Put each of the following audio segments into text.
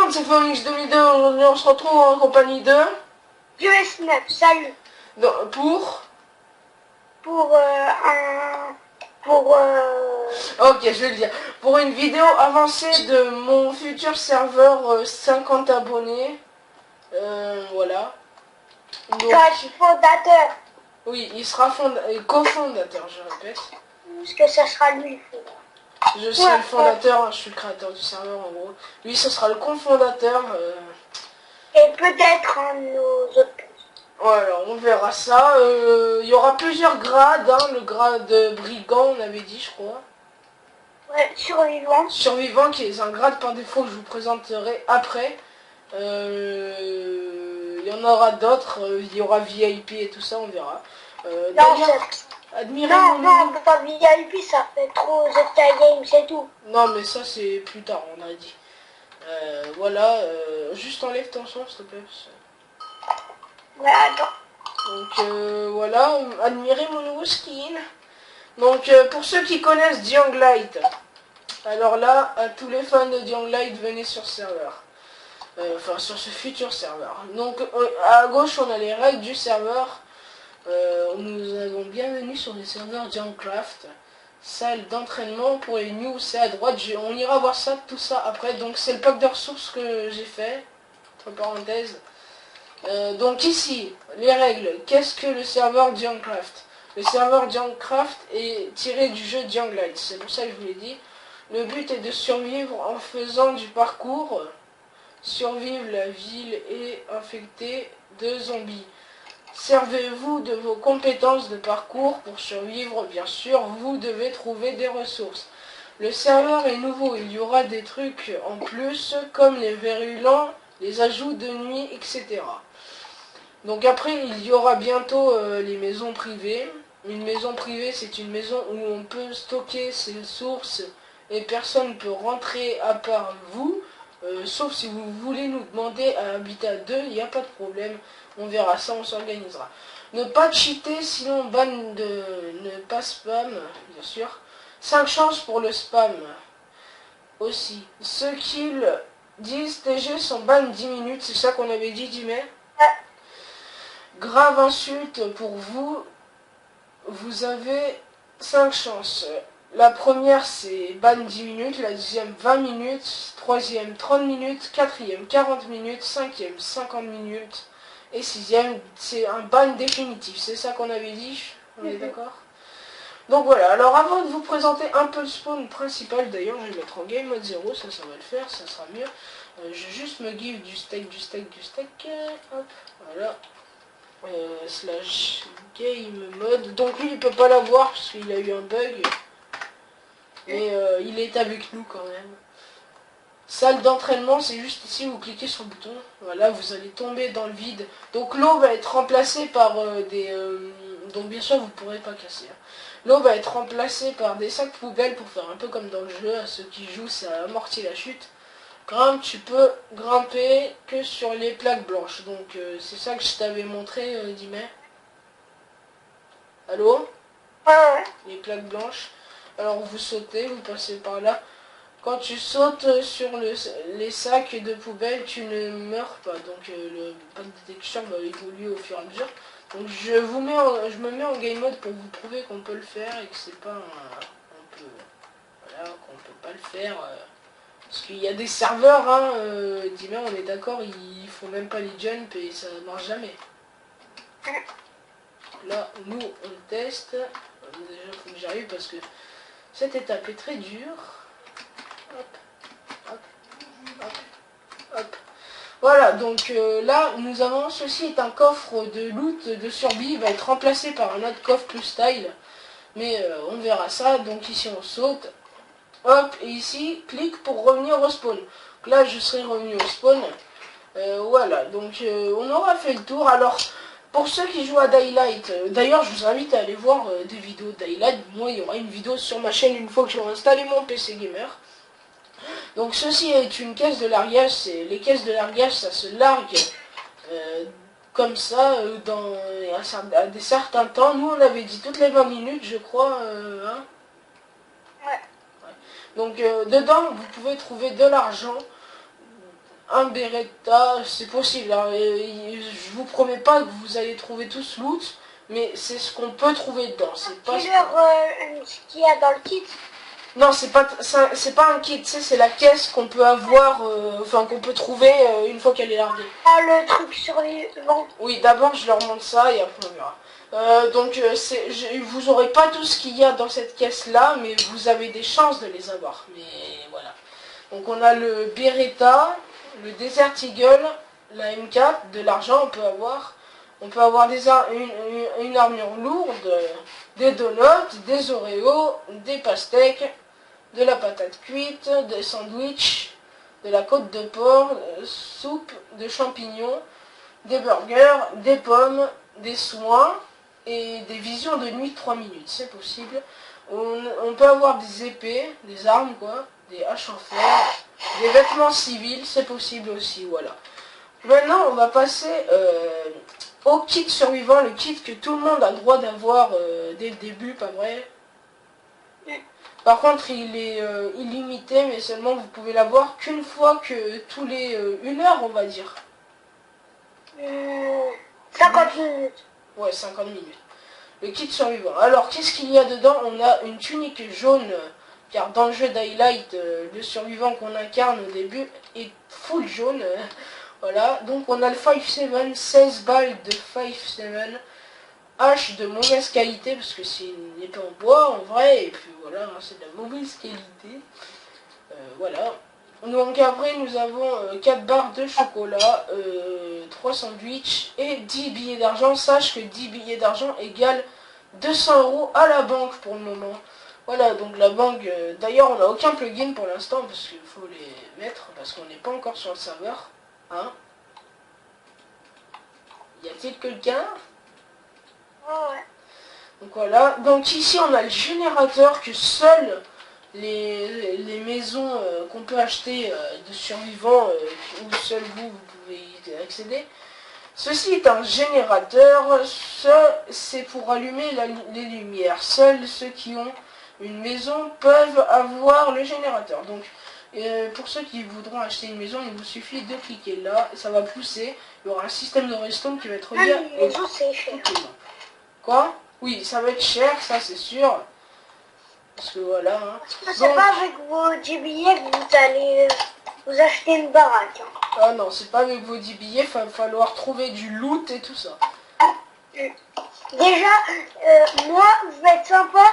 monde, c'est Phoenix 2002. Aujourd'hui, on se retrouve en compagnie de... US9, salut. Pour... Ok, je vais le dire. Pour une vidéo avancée de mon futur serveur 50 abonnés. Voilà. Donc, fondateur. oui, il sera cofondateur, je répète. Parce que ça sera lui. Je serai le fondateur, je suis le créateur du serveur en gros. Lui, ce sera le cofondateur. Et peut-être un de nos autres. Voilà, on verra ça. Il y aura plusieurs grades, hein. Le grade brigand, on avait dit, je crois. Ouais, survivant. Survivant, qui est un grade par défaut que je vous présenterai après. Il y en aura d'autres. Il y aura VIP et tout ça, on verra. Admirez non, pas VIP, ça fait trop The Game, c'est tout. Non, mais ça, c'est plus tard, on a dit. Voilà, juste enlève ton son, s'il te plaît. Ouais, attends. Donc voilà, admirez mon nouveau skin. Donc pour ceux qui connaissent Young Light, alors là, à tous les fans de Young Light, venez sur ce serveur. Enfin sur ce futur serveur. Donc à gauche on a les règles du serveur. Nous avons bienvenue sur le serveur Junkcraft. Salle d'entraînement pour les news, c'est à droite. On ira voir ça, tout ça après. Donc c'est le pack de ressources que j'ai fait. Entre parenthèses. Donc ici, les règles. Qu'est-ce que le serveur Junkcraft? Le serveur Junkcraft est tiré du jeu Young Light. C'est pour ça que je vous l'ai dit. Le but est de survivre en faisant du parcours. Survivre, la ville est infectée de zombies. Servez-vous de vos compétences de parcours pour survivre. Bien sûr, vous devez trouver des ressources. Le serveur est nouveau. Il y aura des trucs en plus comme les virulents, les ajouts de nuit, etc. Donc après, il y aura bientôt les maisons privées. Une maison privée, c'est une maison où on peut stocker ses ressources et personne ne peut rentrer à part vous. Sauf si vous voulez nous demander à habiter à deux, il n'y a pas de problème. On verra ça, on s'organisera. Ne pas cheater, sinon ban de ne pas spam, bien sûr. 5 chances pour le spam. Aussi. Ceux qui disent TG sont ban 10 minutes, c'est ça qu'on avait dit, Dimet. Grave insulte pour vous. Vous avez 5 chances. La première c'est ban 10 minutes, la deuxième 20 minutes, troisième 30 minutes, quatrième 40 minutes, cinquième 50 minutes et sixième c'est un ban définitif. C'est ça qu'on avait dit, on est d'accord? Donc voilà, alors avant de vous présenter un peu le spawn principal, d'ailleurs je vais mettre en game mode 0, ça va le faire, ça sera mieux. Je vais juste me give du steak, hop, voilà. Slash game mode, donc lui il peut pas l'avoir parce qu'il a eu un bug. Mais il est avec nous quand même. Salle d'entraînement, c'est juste ici, vous cliquez sur le bouton. Voilà, vous allez tomber dans le vide. Donc l'eau va être remplacée par des... donc bien sûr, vous ne pourrez pas casser. Hein. L'eau va être remplacée par des sacs poubelles pour faire un peu comme dans le jeu. À ceux qui jouent, ça amortit la chute. Grimpe, tu peux grimper que sur les plaques blanches. Donc c'est ça que je t'avais montré, Dimet. Allô? Ouais. Les plaques blanches. Alors vous sautez, vous passez par là. Quand tu sautes sur les sacs de poubelle, tu ne meurs pas. Donc le pack de texture va évoluer au fur et à mesure. Donc je me mets en game mode pour vous prouver qu'on peut le faire et que c'est pas voilà, qu'on peut pas le faire. Parce qu'il y a des serveurs, hein, dis-moi, on est d'accord, ils font même pas les jumps et ça marche jamais. Là, nous, on teste. Déjà, faut que j'arrive parce que cette étape est très dure. Hop, hop, hop, hop. Voilà, donc là, nous avons, ceci est un coffre de loot de survie, il va être remplacé par un autre coffre plus style. Mais on verra ça, donc ici on saute. Hop, et ici, clique pour revenir au spawn. Donc là, je serai revenu au spawn. Voilà, donc on aura fait le tour. Alors, pour ceux qui jouent à Daylight, d'ailleurs, je vous invite à aller voir des vidéos de Daylight. Moi, il y aura une vidéo sur ma chaîne une fois que j'aurai installé mon PC gamer. Donc, ceci est une caisse de largage. Les caisses de largage, ça se largue comme ça à des certains temps. Nous, on avait dit toutes les 20 minutes, je crois. Hein. Ouais. Donc dedans, vous pouvez trouver de l'argent, un Beretta, c'est possible. Hein, je vous promets pas que vous allez trouver tout ce loot, mais c'est ce qu'on peut trouver dedans. C'est pas ce qu'il y a dans le kit. Non, c'est pas un kit, c'est la caisse qu'on peut avoir, enfin qu'on peut trouver une fois qu'elle est larguée. Ah, le truc survivant. Oui, d'abord je leur montre ça et après on verra. Vous aurez pas tout ce qu'il y a dans cette caisse là, mais vous avez des chances de les avoir. Mais voilà. Donc on a le Beretta, le Desert Eagle, la M4, de l'argent on peut avoir. On peut avoir une armure lourde, des donuts, des Oreos, des pastèques, de la patate cuite, des sandwichs, de la côte de porc, soupe, de champignons, des burgers, des pommes, des soins et des visions de nuit de 3 minutes, c'est possible. On peut avoir des épées, des armes quoi, des haches en fer, des vêtements civils, c'est possible aussi, voilà. Maintenant on va passer au kit survivant, le kit que tout le monde a le droit d'avoir dès le début, pas vrai? Par contre, il est illimité, mais seulement vous pouvez l'avoir qu'une fois que tous les 1 heure, on va dire. 50 minutes. Ouais, 50 minutes. Le kit survivant. Alors, qu'est-ce qu'il y a dedans? On a une tunique jaune, car dans le jeu d'Highlight, le survivant qu'on incarne au début est full jaune. Voilà, donc on a le 5.7, 16 balles de 5.7. Hache de mauvaise qualité parce que c'est une épée en bois en vrai et puis voilà c'est de la mauvaise qualité, voilà. Donc après nous avons 4 barres de chocolat, 3 sandwichs et 10 billets d'argent. Sache que 10 billets d'argent égale 200 € à la banque pour le moment. Voilà, donc la banque, d'ailleurs on n'a aucun plugin pour l'instant parce qu'il faut les mettre parce qu'on n'est pas encore sur le serveur, hein. Y a-t-il quelqu'un? Ouais. Donc voilà, donc ici on a le générateur que seules les maisons qu'on peut acheter de survivants, où seul vous pouvez y accéder. Ceci est un générateur, c'est pour allumer les lumières. Seuls ceux qui ont une maison peuvent avoir le générateur. Donc pour ceux qui voudront acheter une maison, il vous suffit de cliquer là, ça va pousser. Il y aura un système de redstone qui va être relié Une maison c'est cher. Quoi? Oui, ça va être cher, ça c'est sûr. Parce que voilà. Hein. C'est pas avec vos 10 billets que vous allez vous acheter une baraque. Hein. Ah non, c'est pas avec vos 10 billets, il va falloir trouver du loot et tout ça. Déjà, moi, je vais être sympa.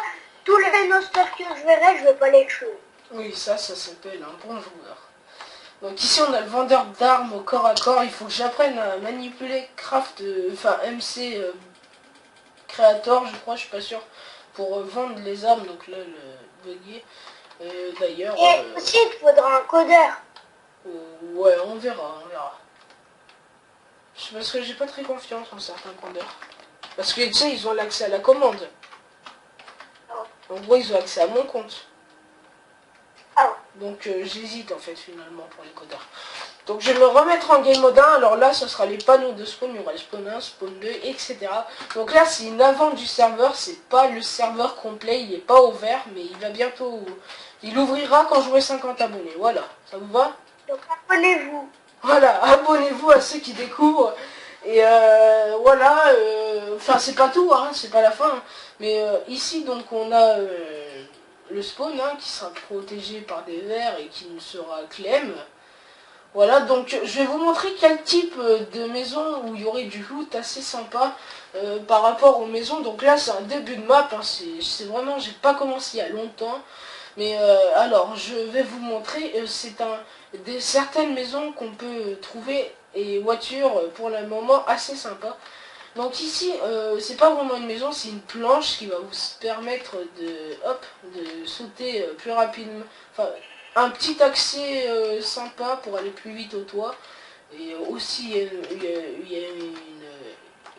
Tous les rhinosters que je verrai, je vais pas les tuer. Oui, ça s'appelle un bon joueur. Donc ici on a le vendeur d'armes au corps à corps. Il faut que j'apprenne à manipuler Craft, enfin MC Creator, je crois, je suis pas sûr, pour vendre les armes. Donc là, le buggy. D'ailleurs. Et aussi, il te faudra un codeur. Ouais, on verra, on verra. Parce que j'ai pas très confiance en certains codeurs. Parce que tu sais, ils ont l'accès à la commande. En gros, ils ont accès à mon compte. Ah. Donc j'hésite en fait finalement pour les codeurs. Donc je vais me remettre en game mode 1. Alors là, ce sera les panneaux de spawn. Il y aura le spawn 1, spawn 2, etc. Donc là, c'est une avant du serveur. C'est pas le serveur complet. Il n'est pas ouvert. Mais il va bientôt... Il ouvrira quand j'aurai 50 abonnés. Voilà. Ça vous va? Donc abonnez-vous. Voilà. Abonnez-vous à ceux qui découvrent. Et voilà. Enfin, c'est pas tout. Hein, c'est pas la fin. Mais ici, donc, on a... le spawn hein, qui sera protégé par des verres et qui ne sera clem. Voilà, donc je vais vous montrer quel type de maison où il y aurait du loot assez sympa par rapport aux maisons. Donc là c'est un début de map, hein, c'est vraiment, j'ai pas commencé il y a longtemps. Mais alors je vais vous montrer, c'est certaines maisons qu'on peut trouver et voitures pour le moment assez sympa. Donc ici, c'est pas vraiment une maison, c'est une planche qui va vous permettre de sauter plus rapidement. Enfin, un petit accès sympa pour aller plus vite au toit. Et aussi, il y a une...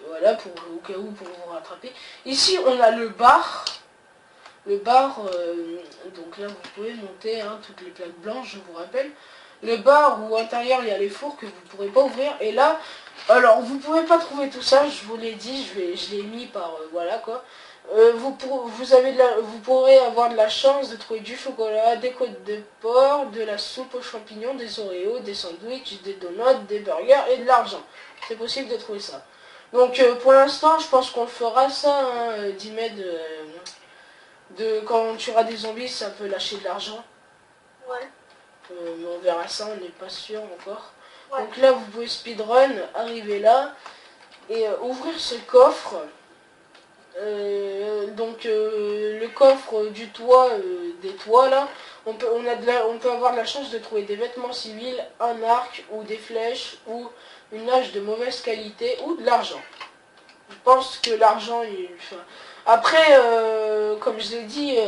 Voilà, au cas où, pour vous rattraper. Ici, on a le bar. Le bar, donc là, vous pouvez monter hein, toutes les plaques blanches, je vous rappelle. Le bar où à l'intérieur, il y a les fours que vous ne pourrez pas ouvrir. Et là... Alors, vous pouvez pas trouver tout ça, je vous l'ai dit, je l'ai mis par, voilà quoi. vous pourrez avoir de la chance de trouver du chocolat, des côtes de porc, de la soupe aux champignons, des Oreos, des sandwichs, des donuts, des burgers et de l'argent. C'est possible de trouver ça. Donc pour l'instant, je pense qu'on fera ça, hein, 10 mètres quand on tuera des zombies, ça peut lâcher de l'argent. Ouais. Mais on verra ça, on n'est pas sûr encore. Ouais. Donc là, vous pouvez speedrun, arriver là et ouvrir ce coffre. Le coffre du toit, des toits là, on peut avoir de la chance de trouver des vêtements civils, un arc ou des flèches ou une hache de mauvaise qualité ou de l'argent. Je pense que l'argent, après, comme je l'ai dit,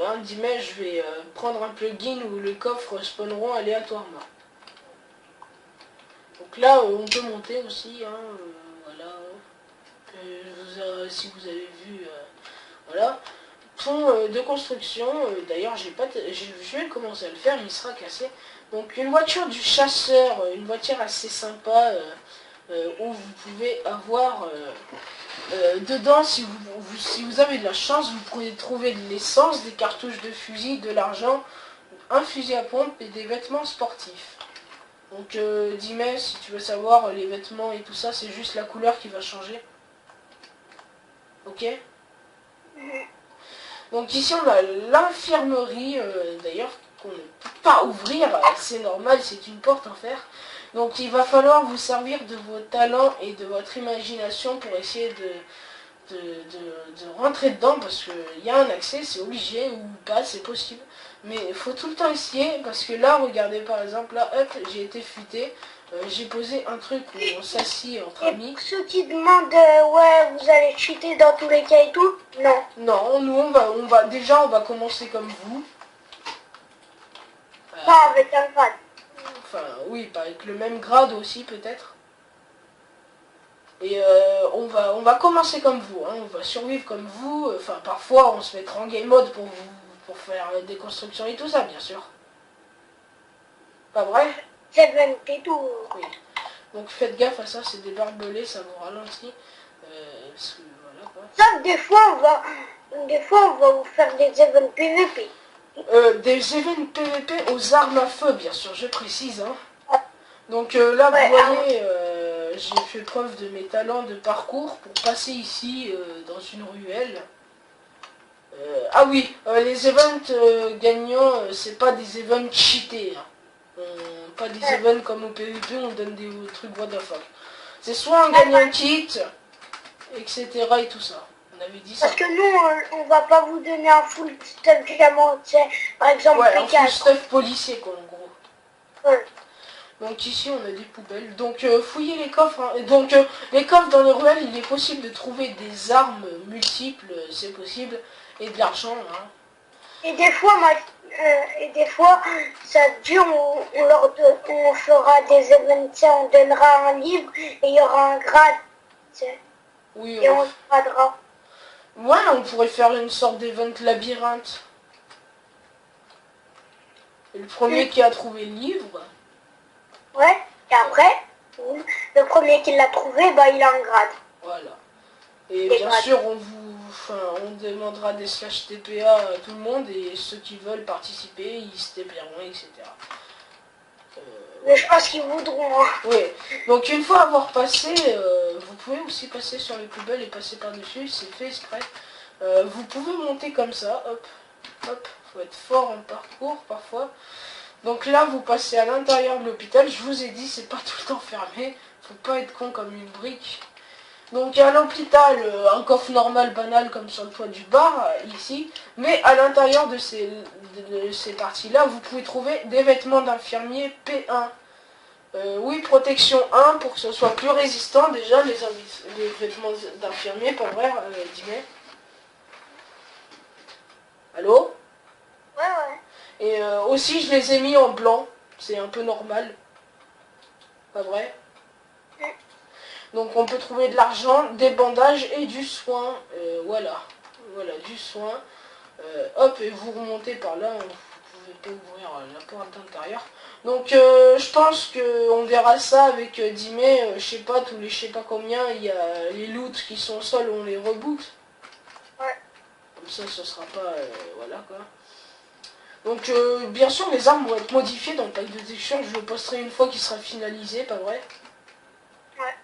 un dimanche, je vais prendre un plugin où les coffres spawneront aléatoirement. Donc là, on peut monter aussi, hein, voilà. Si vous avez vu, voilà. Pont de construction, d'ailleurs, je vais commencer à le faire, il sera cassé. Donc une voiture du chasseur, une voiture assez sympa, où vous pouvez avoir dedans, si vous avez de la chance, vous pourrez trouver de l'essence, des cartouches de fusil, de l'argent, un fusil à pompe et des vêtements sportifs. Donc dis-moi si tu veux savoir les vêtements et tout ça, c'est juste la couleur qui va changer. Ok. Donc ici on a l'infirmerie, d'ailleurs qu'on ne peut pas ouvrir, c'est normal, c'est une porte en fer. Donc il va falloir vous servir de vos talents et de votre imagination pour essayer de rentrer dedans, parce qu'il y a un accès, c'est obligé, ou pas, c'est possible. Mais il faut tout le temps essayer, parce que là, regardez par exemple, là, hop, j'ai été futé. J'ai posé un truc où on s'assied entre amis. Et ceux qui demandent, ouais, vous allez cheater dans tous les cas et tout, non. Non, nous on va commencer comme vous. Pas avec un grade. Enfin, oui, pas avec le même grade aussi peut-être. Et on va commencer comme vous, hein, on va survivre comme vous. Enfin, parfois on se mettra en game mode pour faire des constructions et tout ça, bien sûr. Pas vrai? C'est 20 et tout. Oui. Donc faites gaffe à ça, c'est des barbelés, ça vous ralentit. Parce que, voilà, quoi. Sauf des fois on va vous faire des events PVP. Des events PVP aux armes à feu, bien sûr, je précise. Hein. Donc là, Ouais, vous voyez, j'ai fait preuve de mes talents de parcours pour passer ici dans une ruelle. Ah oui, les events gagnants, c'est pas des events cheatés. Hein. Pas des events comme au PVP, on donne des trucs what the fuck. C'est soit on gagne un kit, etc. et tout ça. On avait dit ça. Parce que nous, on va pas vous donner un full stuff diamant, tu sais, par exemple Ouais, un P4. full stuff policier, quoi, en gros. Ouais. Donc ici, on a des poubelles. Donc fouillez les coffres. Hein. Donc les coffres dans les ruelles, il est possible de trouver des armes multiples, c'est possible, et de l'argent. Hein. Et des fois, ça dit, on fera des events, tu sais, on donnera un livre et il y aura un grade, tu sais, Oui, et on gradera. ouais, on pourrait faire une sorte d'event labyrinthe. Et le premier qui a trouvé le livre. Ouais, et après, le premier qui l'a trouvé, bah il a un grade. Voilà. Et Des bien grades. sûr, on demandera des slash TPA à tout le monde et ceux qui veulent participer, ils se TPeront, etc. Mais je pense qu'ils voudront. Hein. Oui, donc une fois avoir passé, vous pouvez aussi passer sur les poubelles et passer par-dessus, c'est fait exprès. Vous pouvez monter comme ça, hop, hop, faut être fort en parcours parfois. Donc là, vous passez à l'intérieur de l'hôpital, je vous ai dit, c'est pas tout le temps fermé, faut pas être con comme une brique. Donc à l'hôpital, un coffre normal, banal, comme sur le toit du bar, ici, mais à l'intérieur de ces parties-là, vous pouvez trouver des vêtements d'infirmier P1. Oui, protection 1 pour que ce soit plus résistant déjà, les vêtements d'infirmier, pas vrai, dis-moi. Allô? Ouais, ouais. Et aussi, je les ai mis en blanc, c'est un peu normal, pas vrai? Donc on peut trouver de l'argent, des bandages et du soin, voilà, du soin. Hop, et vous remontez par là, vous pouvez pas ouvrir la porte d'intérieur. Donc je pense qu'on verra ça avec Dimé, je sais pas, tous les je sais pas combien, il y a les loots qui sont au sol, on les reboucle. Ouais. ça ce sera pas... voilà quoi. Donc bien sûr les armes vont être modifiées dans le pack de texture, je le posterai une fois qu'il sera finalisé, pas vrai? Ouais.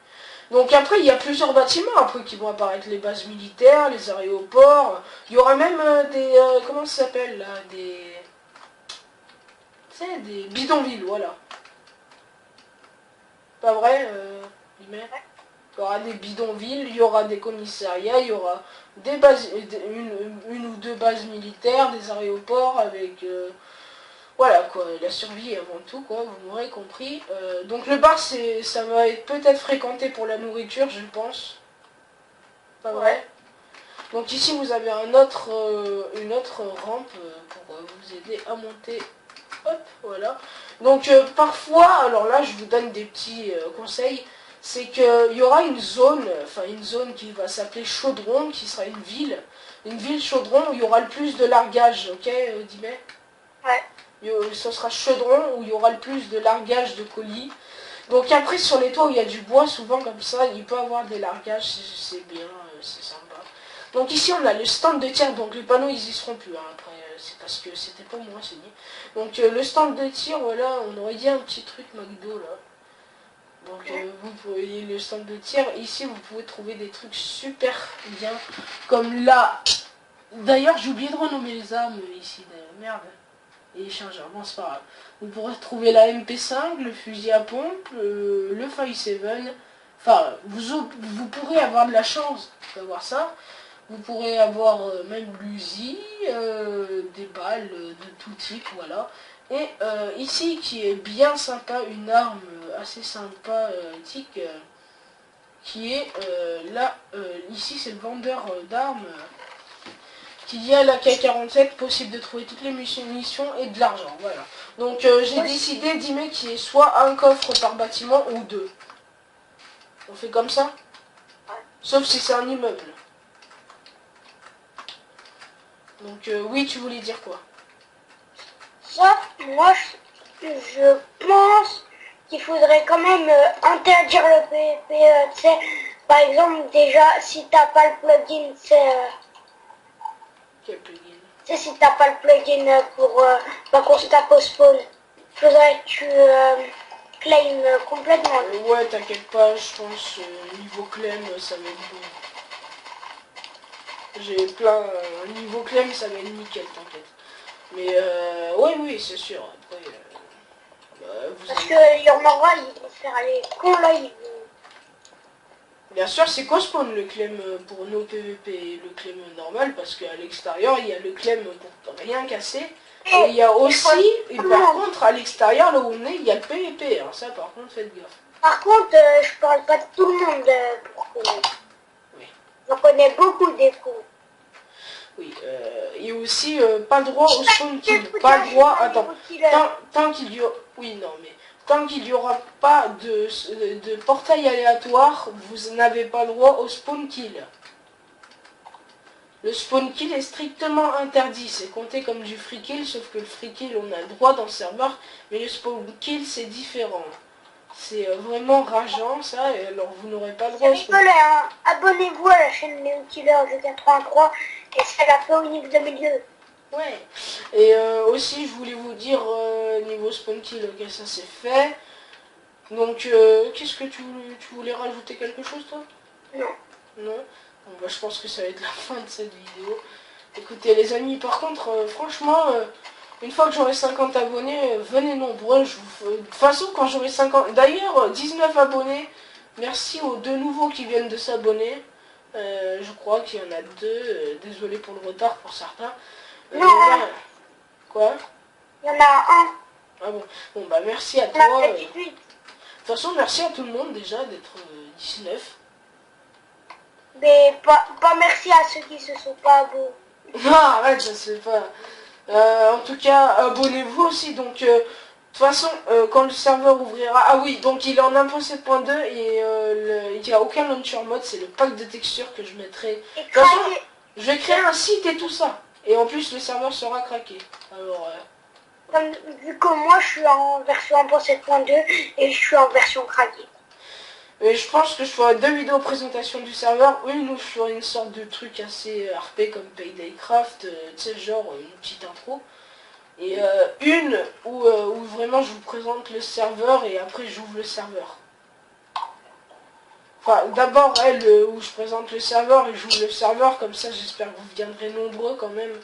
Donc après il y a plusieurs bâtiments après qui vont apparaître, les bases militaires, les aéroports, il y aura même des... comment ça s'appelle là? Des... C'est des bidonvilles, voilà. Pas vrai, guillemets. Ouais. Il y aura des bidonvilles, il y aura des commissariats, il y aura des bases, une ou deux bases militaires, des aéroports avec... voilà quoi, la survie avant tout quoi, vous m'aurez compris. Donc le bar ça va être peut-être fréquenté pour la nourriture je pense. Pas vrai? Ouais. Donc ici vous avez une autre rampe pour vous aider à monter. Hop, voilà. Donc parfois, alors là je vous donne des petits conseils. C'est qu'il y aura une zone qui va s'appeler Chaudron, qui sera une ville. Une ville Chaudron où il y aura le plus de largage, ok Dimet? Ouais. Ce sera Chaudron où il y aura le plus de largage de colis. Donc après sur les toits où il y a du bois, souvent comme ça, il peut avoir des largages, c'est bien, c'est sympa. Donc ici on a le stand de tir, donc les panneaux ils y seront plus, hein. Après c'est parce que c'était pas moi c'est dit. Donc le stand de tir, voilà, on aurait dit un petit truc McDo là. Donc vous voyez le stand de tir, ici vous pouvez trouver des trucs super bien, comme là. D'ailleurs j'ai oublié de renommer les armes ici, merde. Et les chargeurs, bon c'est pas grave. Vous pourrez trouver la MP5, le fusil à pompe, le 5.7. Enfin, vous pourrez avoir de la chance d'avoir ça. Vous pourrez avoir même l'Uzi, des balles de tout type, voilà. Et ici, qui est bien sympa, une arme assez sympathique, qui est là, ici c'est le vendeur d'armes. Qu'il y a la K47, possible de trouver toutes les munitions et de l'argent, voilà. Donc j'ai décidé d'y qu'il y ait soit un coffre par bâtiment ou deux. On fait comme ça? Sauf si c'est un immeuble. Donc oui, tu voulais dire quoi? Ça, moi, je pense qu'il faudrait quand même interdire le PvP, tu sais. Par exemple, déjà, si t'as pas le plugin, Quel plugin? tu sais, si t'as pas le plugin pour pas qu'on se tape au spawn, faudrait que tu claim complètement. Ouais, t'inquiète pas, je pense niveau clem, ça va être bon. J'ai plein... niveau clem, ça va être nickel, t'inquiète. Mais oui, c'est sûr. Après, Parce que Yormara, il va faire aller con là, bien sûr, c'est co-spawn le clem pour nos PVP et le clem normal, parce qu'à l'extérieur, il y a le clem pour rien casser. Et il y a aussi, et par contre, à l'extérieur, là où on est, il y a le PVP. Alors ça, par contre, faites gaffe. Par contre, je parle pas de tout le monde pour connaître. Oui. J'en connais beaucoup des coups. Oui, et aussi, pas le droit au spawn kill. Pas le droit, attends, tant qu'il y aura... Oui, non, mais... Tant qu'il n'y aura pas de portail aléatoire, vous n'avez pas le droit au spawn kill. Le spawn kill est strictement interdit, c'est compté comme du free kill, sauf que le free kill on a le droit dans le serveur, mais le spawn kill c'est différent. C'est vraiment rageant ça, et alors vous n'aurez pas le droit au spawn kill. Hein. Abonnez-vous à la chaîne Léo Killer de 83 et c'est la Phoenix de milieu. Ouais, et aussi je voulais vous dire niveau spawn kill, ok ça c'est fait. Donc qu'est-ce que tu voulais rajouter quelque chose toi? Non. Non? Bon, bah, je pense que ça va être la fin de cette vidéo. Écoutez les amis, par contre, franchement, une fois que j'aurai 50 abonnés, venez nombreux. De toute façon, quand j'aurai 50... D'ailleurs, 19 abonnés, merci aux deux nouveaux qui viennent de s'abonner. Je crois qu'il y en a deux. Désolé pour le retard pour certains. Non. Quoi? Il y en a un. Ah bon. Bon, bah merci à toi. De toute façon, merci à tout le monde déjà d'être 19. Mais pas merci à ceux qui se sont pas abonnés. Non, arrête, ça se fait pas. En tout cas, abonnez-vous aussi. Donc, de toute façon, quand le serveur ouvrira... Ah oui, donc il est en 1.7.2 et il n'y a aucun launcher mode. C'est le pack de textures que je mettrai. De toute façon, je vais créer un site et tout ça. Et en plus, le serveur sera craqué. Alors... Vu que moi, je suis en version 1.7.2 et je suis en version craquée. Et je pense que je ferai 2 vidéos présentation du serveur, une où je ferai une sorte de truc assez RP comme Paydaycraft, tu sais, genre une petite intro. Et une où vraiment je vous présente le serveur et après j'ouvre le serveur. Enfin, d'abord elle où je présente le serveur et j'ouvre le serveur, comme ça j'espère que vous viendrez nombreux quand même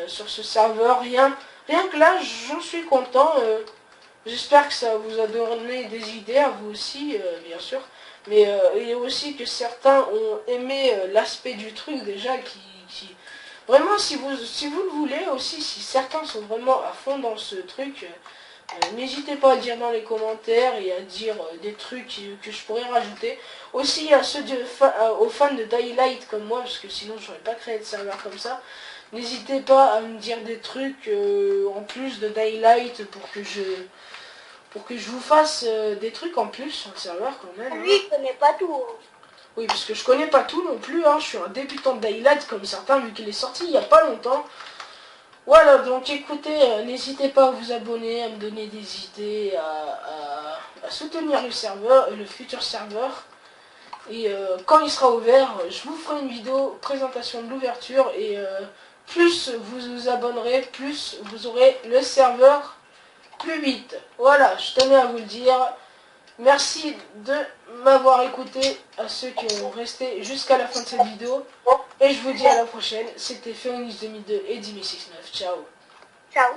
sur ce serveur. Rien que là, j'en suis content. J'espère que ça vous a donné des idées à vous aussi, bien sûr. Mais et aussi que certains ont aimé l'aspect du truc déjà qui... Vraiment, si vous le voulez aussi, si certains sont vraiment à fond dans ce truc, n'hésitez pas à dire dans les commentaires et à dire des trucs que je pourrais rajouter. Aussi à ceux aux fans de Daylight comme moi, parce que sinon je n'aurais pas créé de serveur comme ça. N'hésitez pas à me dire des trucs en plus de Daylight pour que je vous fasse des trucs en plus sur le serveur quand même. Lui, il connaît pas tout. Oui, parce que je connais pas tout non plus, hein. Je suis un débutant de Daylight comme certains, vu qu'il est sorti il y a pas longtemps. Voilà, donc écoutez, n'hésitez pas à vous abonner, à me donner des idées, à soutenir le serveur, le futur serveur. Et quand il sera ouvert, je vous ferai une vidéo présentation de l'ouverture. Et plus vous vous abonnerez, plus vous aurez le serveur plus vite. Voilà, je tenais à vous le dire. Merci de m'avoir écouté, à ceux qui ont resté jusqu'à la fin de cette vidéo. Et je vous dis à la prochaine. C'était Phéonix 2002 et Dimi69. Ciao. Ciao.